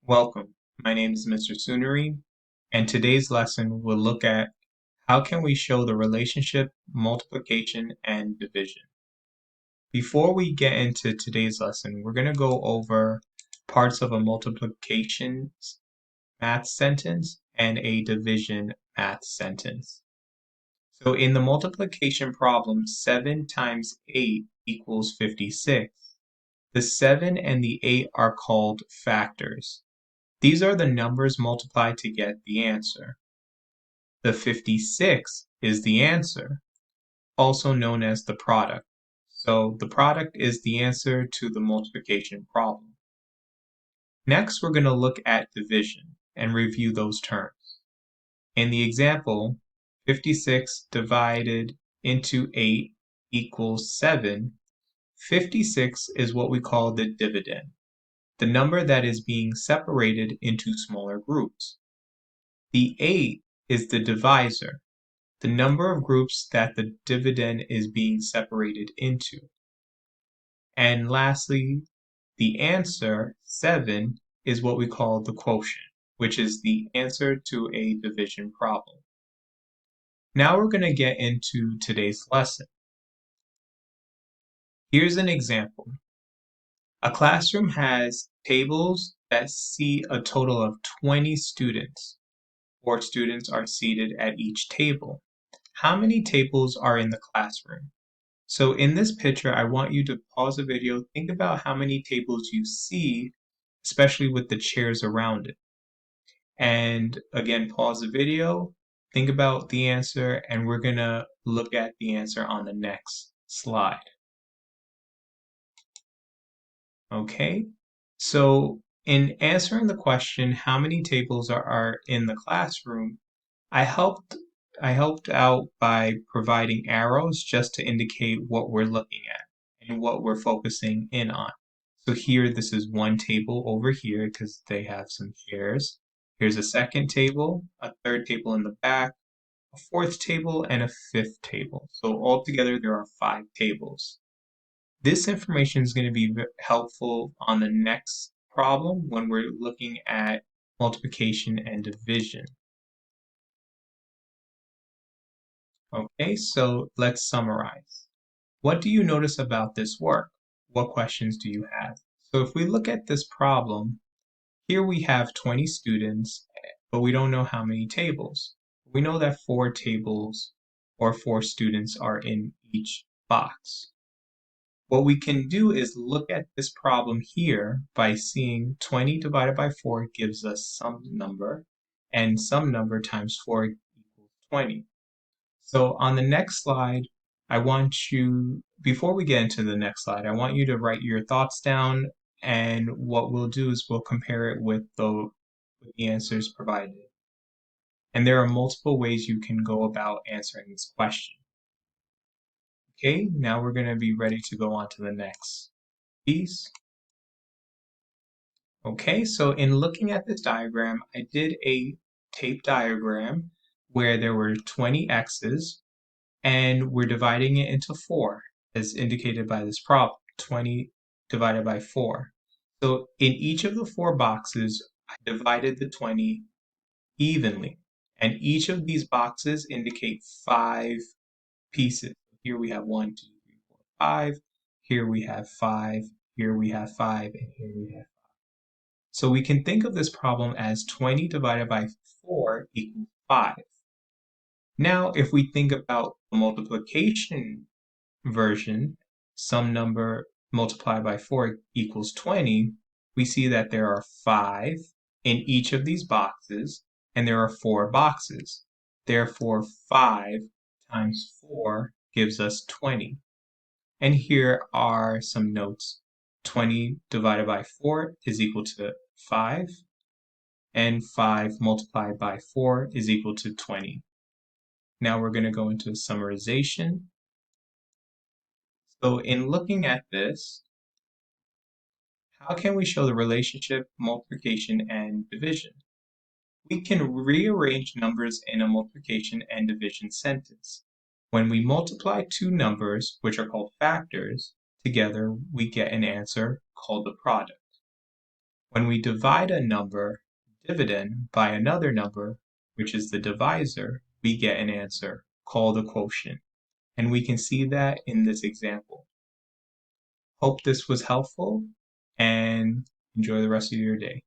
Welcome. My name is Mr. Sunari, and today's lesson will look at how can we show the relationship multiplication and division. Before we get into today's lesson, we're going to go over parts of a multiplication math sentence and a division math sentence. So in the multiplication problem, 7 times 8 equals 56. The 7 and the 8 are called factors. These are the numbers multiplied to get the answer. The 56 is the answer, also known as the product. So the product is the answer to the multiplication problem. Next, we're going to look at division and review those terms. In the example, 56 divided into 8 equals 7. 56 is what we call the dividend, the number that is being separated into smaller groups. The 8 is the divisor, the number of groups that the dividend is being separated into. And lastly, the answer, 7, is what we call the quotient, which is the answer to a division problem. Now we're going to get into today's lesson. Here's an example. A classroom has tables that seat a total of 20 students. 4 students are seated at each table. How many tables are in the classroom? So in this picture, I want you to pause the video, think about how many tables you see, especially with the chairs around it. And again, pause the video, think about the answer, and we're going to look at the answer on the next slide. Okay, so in answering the question, how many tables are in the classroom, I helped out by providing arrows just to indicate what we're looking at and what we're focusing in on. So here, this is one table over here because they have some chairs. Here's a second table, a third table in the back, a fourth table, and a fifth table. So altogether, there are 5 tables. This information is going to be helpful on the next problem when we're looking at multiplication and division. Okay, so let's summarize. What do you notice about this work? What questions do you have? So if we look at this problem, here we have 20 students, but we don't know how many tables. We know that 4 tables or 4 students are in each box. What we can do is look at this problem here by seeing 20 divided by 4 gives us some number, and some number times 4 equals 20. So on the next slide, I want you, before we get into the next slide, I want you to write your thoughts down, and what we'll do is we'll compare it with the answers provided. And there are multiple ways you can go about answering this question. Okay, now we're going to be ready to go on to the next piece. Okay, so in looking at this diagram, I did a tape diagram where there were 20 x's, and we're dividing it into 4, as indicated by this problem, 20 divided by 4. So in each of the 4 boxes, I divided the 20 evenly, and each of these boxes indicate 5 pieces. Here we have 1, 2, 3, 4, 5. Here we have 5. Here we have 5, and here we have 5. So we can think of this problem as 20 divided by 4 equals 5. Now, if we think about the multiplication version, some number multiplied by 4 equals 20, we see that there are 5 in each of these boxes, and there are 4 boxes. Therefore, 5 times 4 gives us 20. And here are some notes. 20 divided by 4 is equal to 5, and 5 multiplied by 4 is equal to 20. Now we're going to go into summarization. So in looking at this, how can we show the relationship, multiplication, and division? We can rearrange numbers in a multiplication and division sentence. When we multiply 2 numbers, which are called factors, together, we get an answer called the product. When we divide a number, dividend, by another number, which is the divisor, we get an answer called a quotient. And we can see that in this example. Hope this was helpful and enjoy the rest of your day.